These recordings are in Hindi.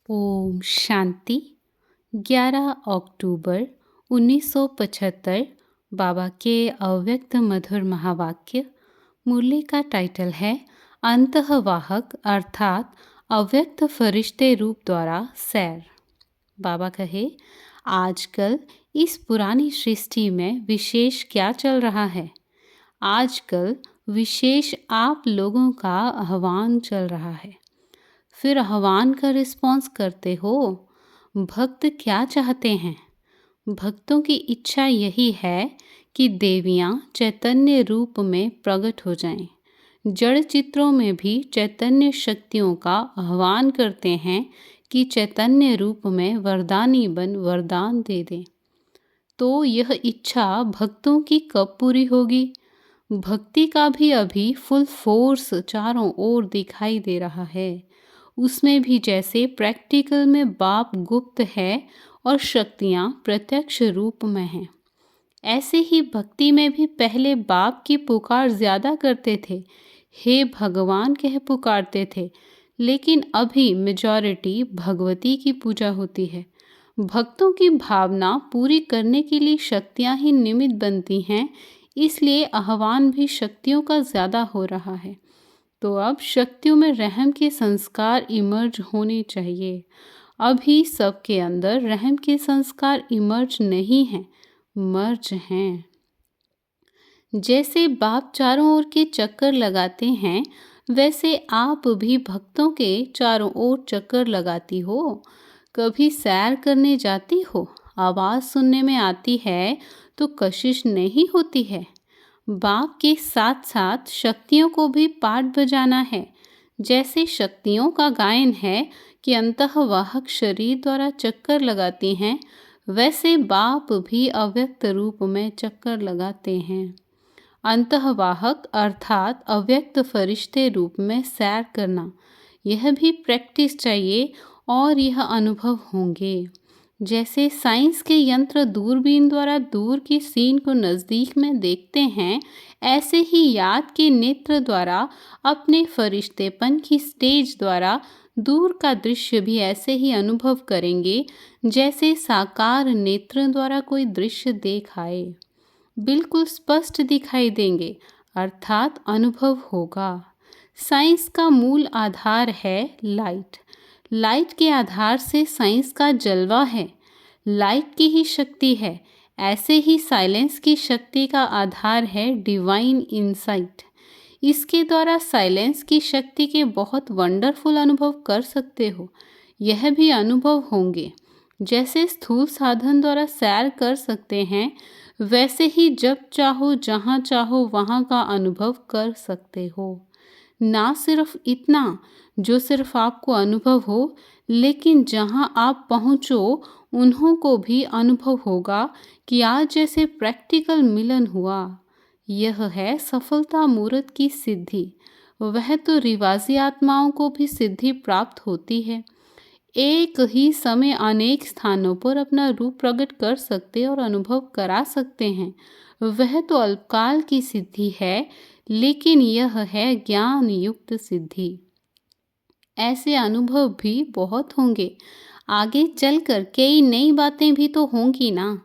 ओम शांति। 11 अक्टूबर 1975 बाबा के अव्यक्त मधुर महावाक्य। मुरली का टाइटल है अंतःवाहक अर्थात अव्यक्त फरिश्ते रूप द्वारा सैर। बाबा कहे, आजकल इस पुरानी सृष्टि में विशेष क्या चल रहा है? आजकल विशेष आप लोगों का आह्वान चल रहा है। फिर आह्वान का रिस्पॉन्स करते हो। भक्त क्या चाहते हैं? भक्तों की इच्छा यही है कि देवियां चैतन्य रूप में प्रकट हो जाएं। जड़ चित्रों में भी चैतन्य शक्तियों का आह्वान करते हैं कि चैतन्य रूप में वरदानी बन वरदान दे दें। तो यह इच्छा भक्तों की कब पूरी होगी? भक्ति का भी अभी फुल फोर्स चारों ओर दिखाई दे रहा है। उसमें भी जैसे प्रैक्टिकल में बाप गुप्त है और शक्तियाँ प्रत्यक्ष रूप में हैं, ऐसे ही भक्ति में भी पहले बाप की पुकार ज़्यादा करते थे, हे भगवान कह पुकारते थे, लेकिन अभी मेजॉरिटी भगवती की पूजा होती है। भक्तों की भावना पूरी करने के लिए शक्तियाँ ही निमित्त बनती हैं, इसलिए आह्वान भी शक्तियों का ज़्यादा हो रहा है। तो अब शक्तियों में रहम के संस्कार इमर्ज होने चाहिए। अभी सबके अंदर रहम के संस्कार इमर्ज नहीं हैं, मर्ज हैं। जैसे बाप चारों ओर के चक्कर लगाते हैं, वैसे आप भी भक्तों के चारों ओर चक्कर लगाती हो। कभी सैर करने जाती हो, आवाज़ सुनने में आती है तो कशिश नहीं होती है। बाप के साथ साथ शक्तियों को भी पाठ बजाना है। जैसे शक्तियों का गायन है कि अंतःवाहक शरीर द्वारा चक्कर लगाती हैं, वैसे बाप भी अव्यक्त रूप में चक्कर लगाते हैं। अंतःवाहक अर्थात अव्यक्त फरिश्ते रूप में सैर करना, यह भी प्रैक्टिस चाहिए और यह अनुभव होंगे। जैसे साइंस के यंत्र दूरबीन द्वारा दूर की सीन को नज़दीक में देखते हैं, ऐसे ही याद के नेत्र द्वारा अपने फरिश्तेपन की स्टेज द्वारा दूर का दृश्य भी ऐसे ही अनुभव करेंगे जैसे साकार नेत्र द्वारा कोई दृश्य देख आए। बिल्कुल स्पष्ट दिखाई देंगे, अर्थात अनुभव होगा। साइंस का मूल आधार है लाइट। लाइट के आधार से साइंस का जलवा है, लाइट की ही शक्ति है। ऐसे ही साइलेंस की शक्ति का आधार है डिवाइन इनसाइट। इसके द्वारा साइलेंस की शक्ति के बहुत वंडरफुल अनुभव कर सकते हो। यह भी अनुभव होंगे। जैसे स्थूल साधन द्वारा सैर कर सकते हैं, वैसे ही जब चाहो जहाँ चाहो वहाँ का अनुभव कर सकते हो। ना सिर्फ इतना जो सिर्फ आपको अनुभव हो, लेकिन जहाँ आप पहुँचो उन्हों को भी अनुभव होगा कि आज जैसे प्रैक्टिकल मिलन हुआ। यह है सफलता मूर्त की सिद्धि। वह तो रिवाजी आत्माओं को भी सिद्धि प्राप्त होती है। एक ही समय अनेक स्थानों पर अपना रूप प्रकट कर सकते और अनुभव करा सकते हैं। वह तो अल्पकाल की सिद्धि है, लेकिन यह है ज्ञान युक्त सिद्धि। ऐसे अनुभव भी बहुत होंगे। आगे चलकर कई नई बातें भी तो होंगी ना।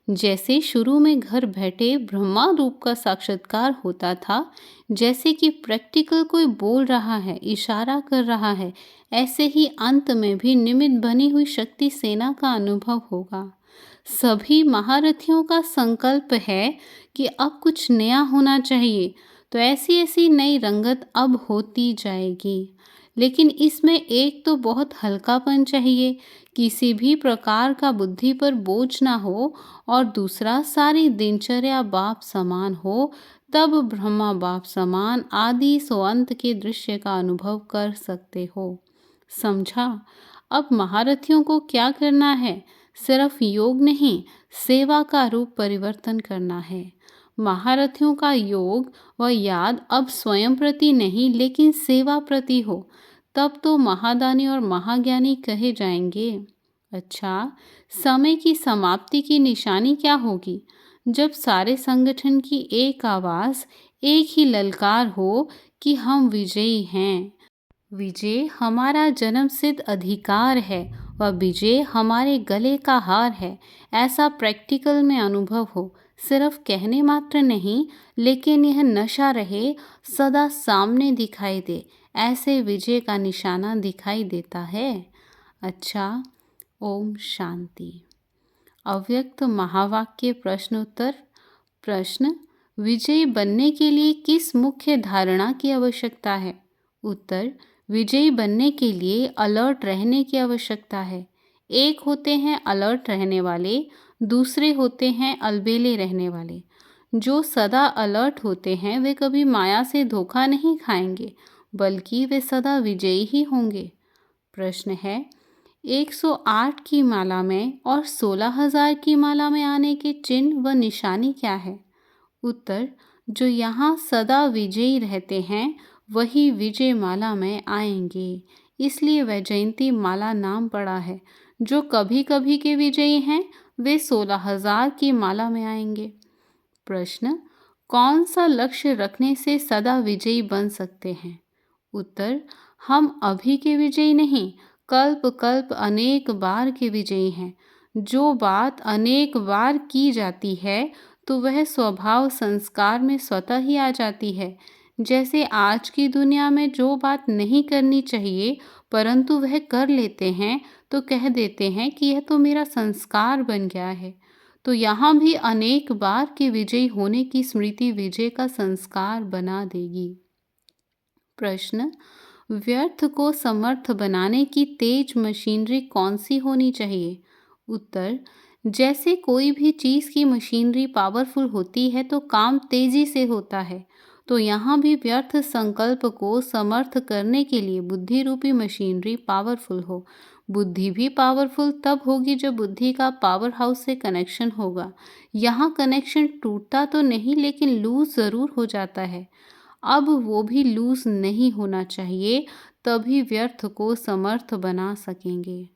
जैसे शुरू में घर बैठे ब्रह्मा रूप का साक्षात्कार होता था, जैसे कि प्रैक्टिकल कोई बोल रहा है, इशारा कर रहा है, ऐसे ही अंत में भी निमित्त बनी हुई शक्ति सेना का अनुभव होगा। सभी महारथियों का संकल्प है कि अब कुछ नया होना चाहिए, तो ऐसी ऐसी नई रंगत अब होती जाएगी। लेकिन इसमें एक तो बहुत हल्कापन चाहिए, किसी भी प्रकार का बुद्धि पर बोझ ना हो, और दूसरा सारी दिनचर्या बाप समान हो, तब ब्रह्मा बाप समान आदि सो अंत के दृश्य का अनुभव कर सकते हो। समझा? अब महारथियों को क्या करना है? सिर्फ योग नहीं, सेवा का रूप परिवर्तन करना है। महारथियों का योग व याद अब स्वयं प्रति नहीं, लेकिन सेवा प्रति हो, तब तो महादानी और महाज्ञानी कहे जाएंगे। अच्छा, समय की समाप्ति की निशानी क्या होगी? जब सारे संगठन की एक आवाज़, एक ही ललकार हो कि हम विजयी हैं। विजय हमारा जन्मसिद्ध अधिकार है व विजय हमारे गले का हार है, ऐसा प्रैक्टिकल में अनुभव हो। सिर्फ कहने मात्र नहीं, लेकिन यह नशा रहे, सदा सामने दिखाई दे, ऐसे विजय का निशाना दिखाई देता है। अच्छा, ओम शांति। अव्यक्त महावाक्य प्रश्नोत्तर। प्रश्न: विजयी बनने के लिए किस मुख्य धारणा की आवश्यकता है? उत्तर: विजयी बनने के लिए अलर्ट रहने की आवश्यकता है। एक होते हैं अलर्ट रहने वाले, दूसरे होते हैं अलबेले रहने वाले। जो सदा अलर्ट होते हैं वे कभी माया से धोखा नहीं खाएंगे, बल्कि वे सदा विजयी ही होंगे। प्रश्न है: 108 की माला में और 16,000 की माला में आने के चिन्ह व निशानी क्या है? उत्तर: जो यहाँ सदा विजयी रहते हैं वही विजय माला में आएंगे, इसलिए वैजयंती माला नाम पड़ा है। जो कभी कभी के विजयी हैं वे 16,000 की माला में आएंगे। प्रश्न: कौन सा लक्ष्य रखने से सदा विजयी बन सकते हैं? उत्तर: हम अभी के विजयी नहीं, कल्प कल्प अनेक बार के विजयी हैं। जो बात अनेक बार की जाती है तो वह स्वभाव संस्कार में स्वतः ही आ जाती है। जैसे आज की दुनिया में जो बात नहीं करनी चाहिए परंतु वह कर लेते हैं, तो कह देते हैं कि यह तो मेरा संस्कार बन गया है। तो यहाँ भी अनेक बार के विजयी होने की स्मृति विजय का संस्कार बना देगी। प्रश्न: व्यर्थ को समर्थ बनाने की तेज मशीनरी कौन सी होनी चाहिए? उत्तर: जैसे कोई भी चीज़ की मशीनरी पावरफुल होती है तो काम तेजी से होता है, तो यहाँ भी व्यर्थ संकल्प को समर्थ करने के लिए बुद्धि रूपी मशीनरी पावरफुल हो। बुद्धि भी पावरफुल तब होगी जब बुद्धि का पावर हाउस से कनेक्शन होगा। यहाँ कनेक्शन टूटता तो नहीं, लेकिन लूज ज़रूर हो जाता है। अब वो भी लूज नहीं होना चाहिए, तभी व्यर्थ को समर्थ बना सकेंगे।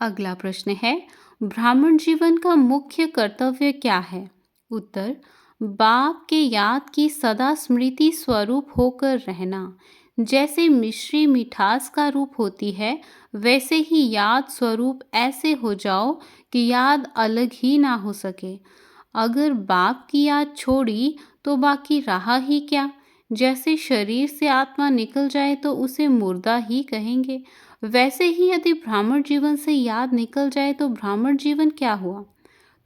अगला प्रश्न है: ब्राह्मण जीवन का मुख्य कर्तव्य क्या है? उत्तर: बाप के याद की सदा स्मृति स्वरूप होकर रहना। जैसे मिश्री मिठास का रूप होती है, वैसे ही याद स्वरूप ऐसे हो जाओ कि याद अलग ही ना हो सके। अगर बाप की याद छोड़ी तो बाकी रहा ही क्या। जैसे शरीर से आत्मा निकल जाए तो उसे मुर्दा ही कहेंगे, वैसे ही यदि ब्राह्मण जीवन से याद निकल जाए तो ब्राह्मण जीवन क्या हुआ।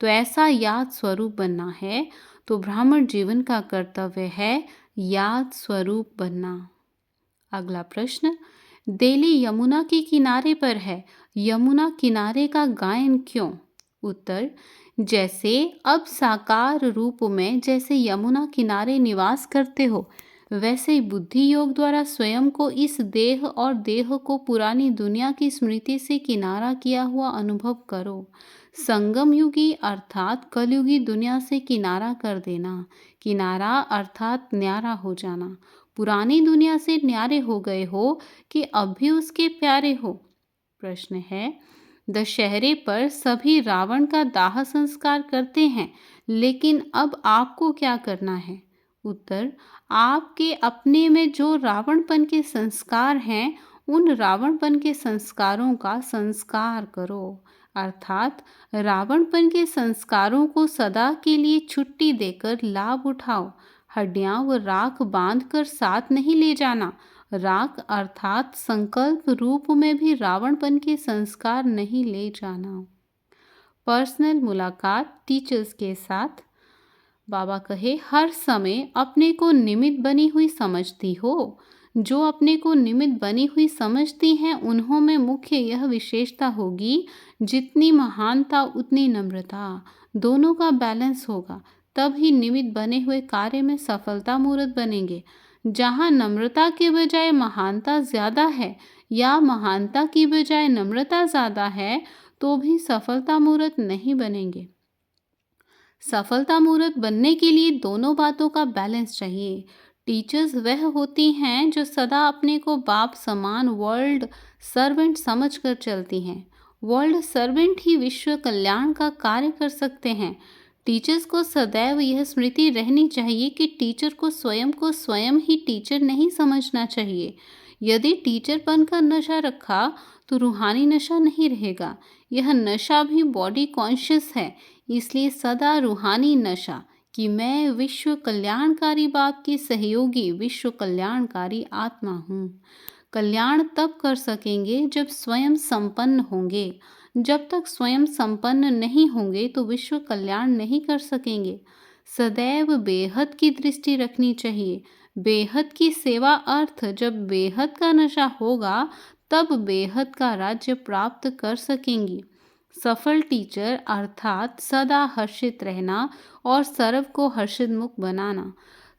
तो ऐसा याद स्वरूप बनना है, तो ब्राह्मण जीवन का कर्तव्य है याद स्वरूप बनना। अगला प्रश्न: दिल्ली यमुना के किनारे पर है, यमुना किनारे का गायन क्यों? उत्तर: जैसे अब साकार रूप में जैसे यमुना किनारे निवास करते हो, वैसे ही बुद्धि योग द्वारा स्वयं को इस देह और देह को पुरानी दुनिया की स्मृति से किनारा किया हुआ अनुभव करो। संगम युगी अर्थात कलयुगी दुनिया से किनारा कर देना। किनारा अर्थात न्यारा हो जाना। पुरानी दुनिया से न्यारे हो गए हो कि अब भी उसके प्यारे हो। प्रश्न है: दशहरे पर सभी रावण का दाह संस्कार करते हैं, लेकिन अब आपको क्या करना है? उत्तर: आपके अपने में जो रावणपन के संस्कार हैं, उन रावणपन के संस्कारों का संस्कार करो। अर्थात रावणपन के संस्कारों को सदा के लिए छुट्टी देकर लाभ उठाओ। हड्डियां व राख बांधकर साथ नहीं ले जाना। राख अर्थात संकल्प रूप में भी रावणपन के संस्कार नहीं ले जाना। पर्सनल मुलाकात टीचर्स के साथ। बाबा कहे, हर समय अपने को निमित्त बनी हुई समझती हो। जो अपने को निमित्त बनी हुई समझती हैं उन्हों में मुख्य यह विशेषता होगी, जितनी महानता उतनी नम्रता, दोनों का बैलेंस होगा, तब ही निमित्त बने हुए कार्य में सफलता मूर्त बनेंगे। जहाँ नम्रता के बजाय महानता ज़्यादा है या महानता की बजाय नम्रता ज़्यादा है, तो भी सफलता मूर्त नहीं बनेंगे। सफलता मूर्त बनने के लिए दोनों बातों का बैलेंस चाहिए। टीचर्स वह होती हैं जो सदा अपने को बाप समान वर्ल्ड सर्वेंट समझकर चलती हैं। वर्ल्ड सर्वेंट ही विश्व कल्याण का कार्य कर सकते हैं। टीचर्स को सदैव यह स्मृति रहनी चाहिए कि टीचर को स्वयं ही टीचर नहीं समझना चाहिए। यदि टीचरपन का नशा रखा तो रूहानी नशा नहीं रहेगा। यह नशा भी बॉडी कॉन्शियस है, इसलिए सदा रूहानी नशा कि मैं विश्व कल्याणकारी बाप की सहयोगी विश्व कल्याणकारी आत्मा हूँ। कल्याण तब कर सकेंगे जब स्वयं संपन्न होंगे। जब तक स्वयं संपन्न नहीं होंगे तो विश्व कल्याण नहीं कर सकेंगे। सदैव बेहद की दृष्टि रखनी चाहिए। बेहद की सेवा अर्थ जब बेहद का नशा होगा तब बेहद का राज्य प्राप्त कर सकेंगी। सफल टीचर अर्थात सदा हर्षित रहना और सर्व को हर्षित मुख बनाना।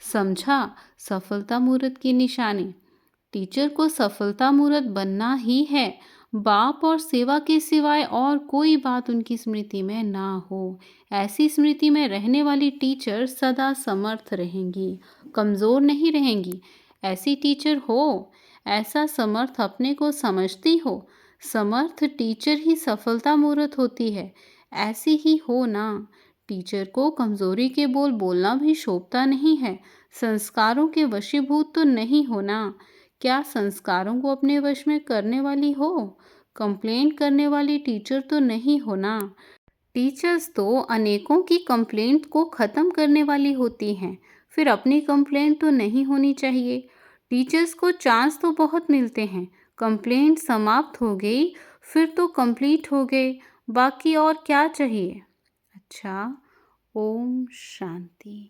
समझा? सफलता मूर्त की निशानी। टीचर को सफलता मूर्त बनना ही है। बाप और सेवा के सिवाय और कोई बात उनकी स्मृति में ना हो। ऐसी स्मृति में रहने वाली टीचर सदा समर्थ रहेंगी, कमज़ोर नहीं रहेंगी। ऐसी टीचर हो, ऐसा समर्थ अपने को समझती हो। समर्थ टीचर ही सफलता मूर्त होती है। ऐसी ही हो ना। टीचर को कमज़ोरी के बोल बोलना भी शोभता नहीं है। संस्कारों के वशीभूत तो नहीं होना। क्या संस्कारों को अपने वश में करने वाली हो? कंप्लेंट करने वाली टीचर तो नहीं होना। टीचर्स तो अनेकों की कंप्लेंट को ख़त्म करने वाली होती हैं। फिर अपनी कंप्लेंट तो नहीं होनी चाहिए। टीचर्स को चांस तो बहुत मिलते हैं। कंप्लेंट समाप्त हो गई फिर तो कंप्लीट हो गए, बाकी और क्या चाहिए। अच्छा, ओम शांति।